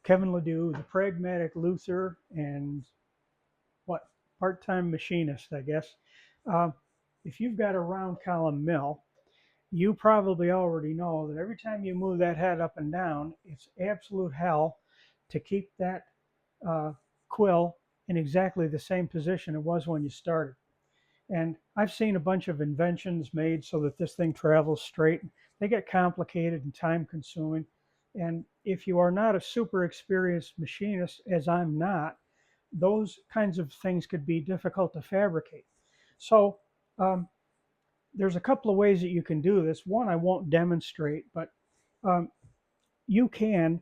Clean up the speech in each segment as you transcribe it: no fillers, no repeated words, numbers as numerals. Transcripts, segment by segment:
Kevin Ledoux, the pragmatic Luther, and what, part-time machinist, I guess. Uh, if you've got a round column mill, you probably already know that every time you move that head up and down, it's absolute hell to keep that uh, quill in exactly the same position it was when you started. And I've seen a bunch of inventions made so that this thing travels straight. They get complicated and time consuming. And if you are not a super experienced machinist, as I'm not, those kinds of things could be difficult to fabricate. So um, there's a couple of ways that you can do this. One, I won't demonstrate, but um, you can,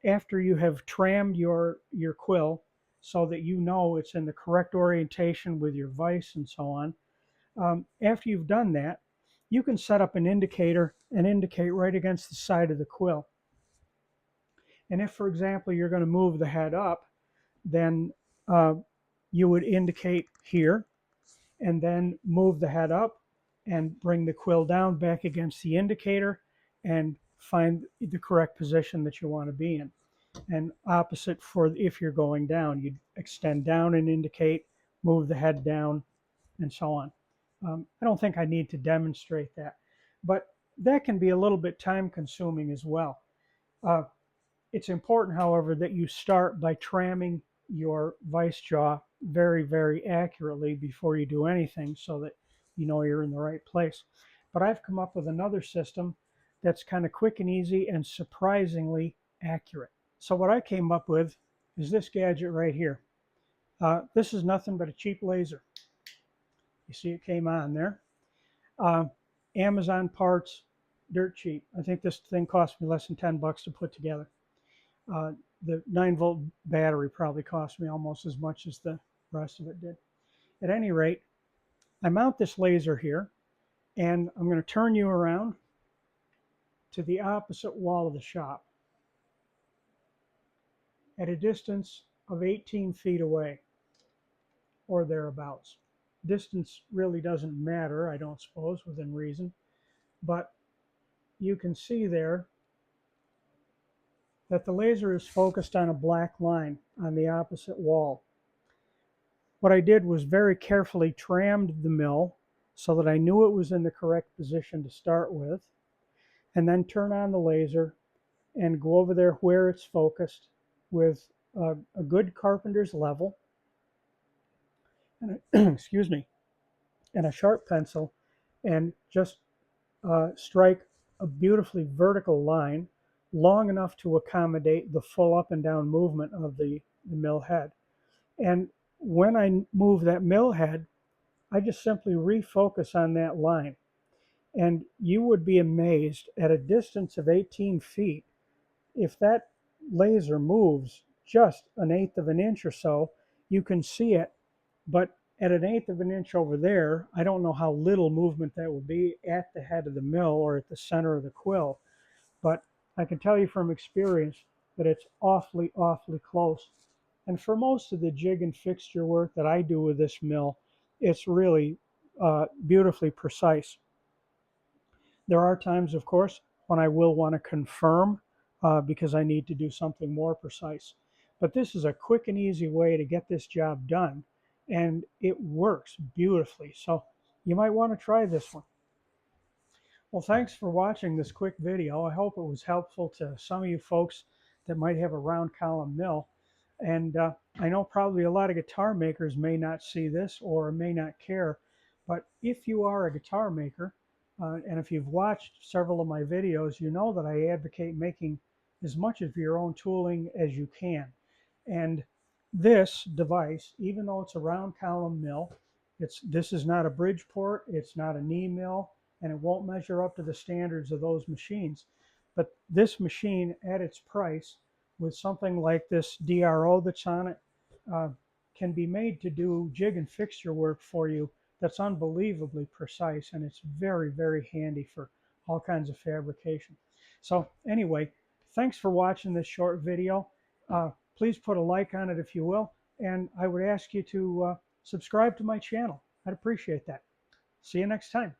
after you have trammed your quill so that you know it's in the correct orientation with your vise and so on, after you've done that, you can set up an indicator and indicate right against the side of the quill. And if, for example, you're going to move the head up, then you would indicate here and then move the head up and bring the quill down back against the indicator and find the correct position that you want to be in. And opposite for if you're going down, you'd extend down and indicate, move the head down, and so on. I don't think I need to demonstrate that, but that can be a little bit time consuming as well. Uh, it's important, however, that you start by tramming your vice jaw very, very accurately before you do anything so that you know you're in the right place. But I've come up with another system that's kind of quick and easy and surprisingly accurate. So what I came up with is this gadget right here. This is nothing but a cheap laser. You see it came on there. Uh, Amazon parts, dirt cheap. I think this thing cost me less than 10 bucks to put together. The 9-volt battery probably cost me almost as much as the rest of it did. At any rate, I mount this laser here, and I'm going to turn you around to the opposite wall of the shop at a distance of 18 feet away, or thereabouts. Distance really doesn't matter, I don't suppose, within reason, but you can see there that the laser is focused on a black line on the opposite wall. What I did was very carefully trammed the mill so that I knew it was in the correct position to start with, and then turn on the laser and go over there where it's focused with a good carpenter's level and excuse me, and a sharp pencil, and just strike a beautifully vertical line long enough to accommodate the full up and down movement of the mill head. And when I move that mill head, I just simply refocus on that line. And you would be amazed at a distance of 18 feet, if that laser moves just 1/8 of an inch or so, you can see it. But at 1/8 of an inch over there, I don't know how little movement that will be at the head of the mill or at the center of the quill. But I can tell you from experience that it's awfully, awfully close. And for most of the jig and fixture work that I do with this mill, it's really beautifully precise. There are times, of course, when I will want to confirm because I need to do something more precise. But this is a quick and easy way to get this job done, and it works beautifully. So you might want to try this one. Well, thanks for watching this quick video. I hope it was helpful to some of you folks that might have a round column mill. And I know probably a lot of guitar makers may not see this or may not care, but if you are a guitar maker, and if you've watched several of my videos, you know that I advocate making as much of your own tooling as you can. And this device, even though it's a round column mill, this is not a Bridgeport, it's not a knee mill, and it won't measure up to the standards of those machines. But this machine at its price, with something like this DRO that's on it, can be made to do jig and fixture work for you that's unbelievably precise, and it's very, very handy for all kinds of fabrication. So anyway, thanks for watching this short video. Please put a like on it if you will, and I would ask you to subscribe to my channel. I'd appreciate that. See you next time.